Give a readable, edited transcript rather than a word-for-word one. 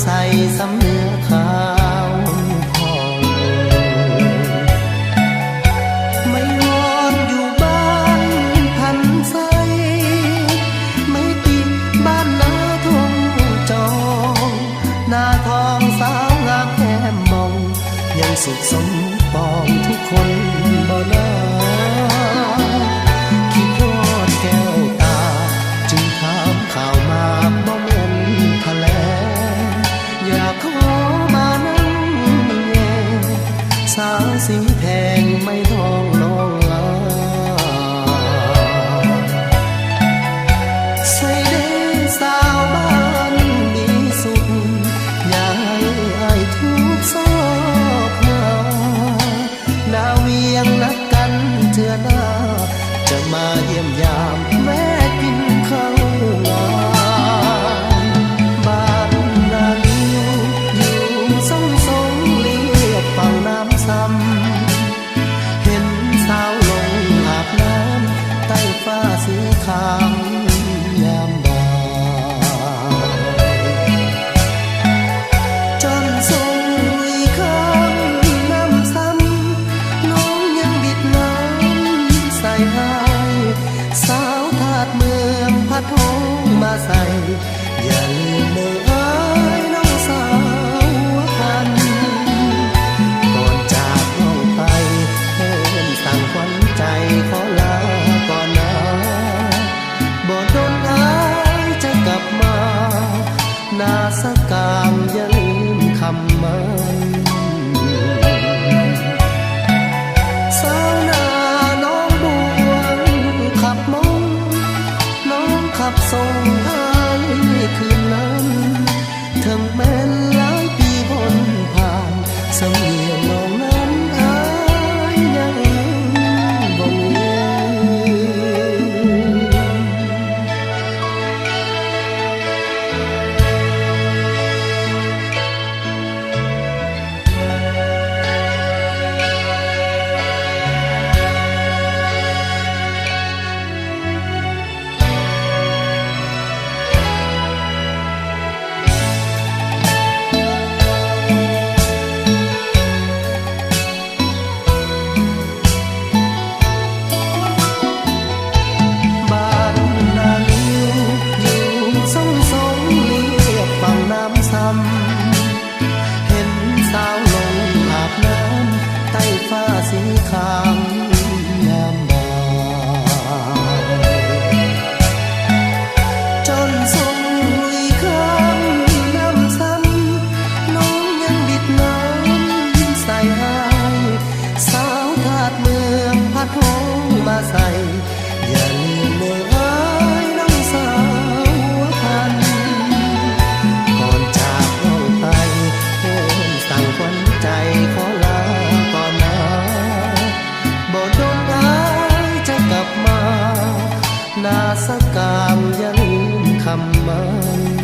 ใสสำเนื้อขาวผ่องไม่วอนอยู่บ้านพันใสไม่ติดบ้านนาทงจองหน้าทองสาวงามแก้มมองยังสุขสมปองทุกคนบ่นาคิดทอดแก้วตาจึงถามข่าวมาบ่แม่นทะเลอยากขอมานั่งแง่สาวสีแพงไม่ต้องน้องลาใส่เด้สาวบ้านมีสุขอย่าให้อายทุกข์ซอกหาดาวเวียงนัดกันเทื่อหน้าจะมาเยี่ยมยามแม่กินข้าวงานบ้านนาลิวอยู่สงสงเลียบฝั่งน้ำซ้ำเห็นสาวลงอาบน้ำใต้ฟ้าสีขาวงามบานจนทรงอีกคำน้ำซ้ำน้องยังบิดน้ำใส่ให้สาวทาดเมืองพัดหงมาใส่อย่าลืมเมื่ออายน้องสาวพันก่อนจากน้องไปเพิ่นสั่งขวัญใจขอลาก่อนนะบ่โดนอายจะกลับมาหน้าสกางอย่าลืมคำมันสาวนาน้องบวงขับมองน้องขับส่งให้คืนนั้นถึงแม้นหลายปีพ้นผ่านสำเนียงน้องนั้นอายยังบ่ลืบ้านนาลิวอยู่สงสงเลียบฝั่งน้ำซ้ำเห็นสาวลงอาบน้ำใต้ฟ้าสีขาวงามบานจนทรงอีกคำน้ำซ้ำน้องยังบิดน้ำใส่ให้สาวทาดเมืองพัดหงมาใส่อย่าลืมเมื่ออายน้องสาวพันก่อนจากน้องไปเพิ่นสั่งขวัญใจขอลาก่อนนะบ่โดนอายจะกลับมาหน้าสกางอย่าลืมคำมัน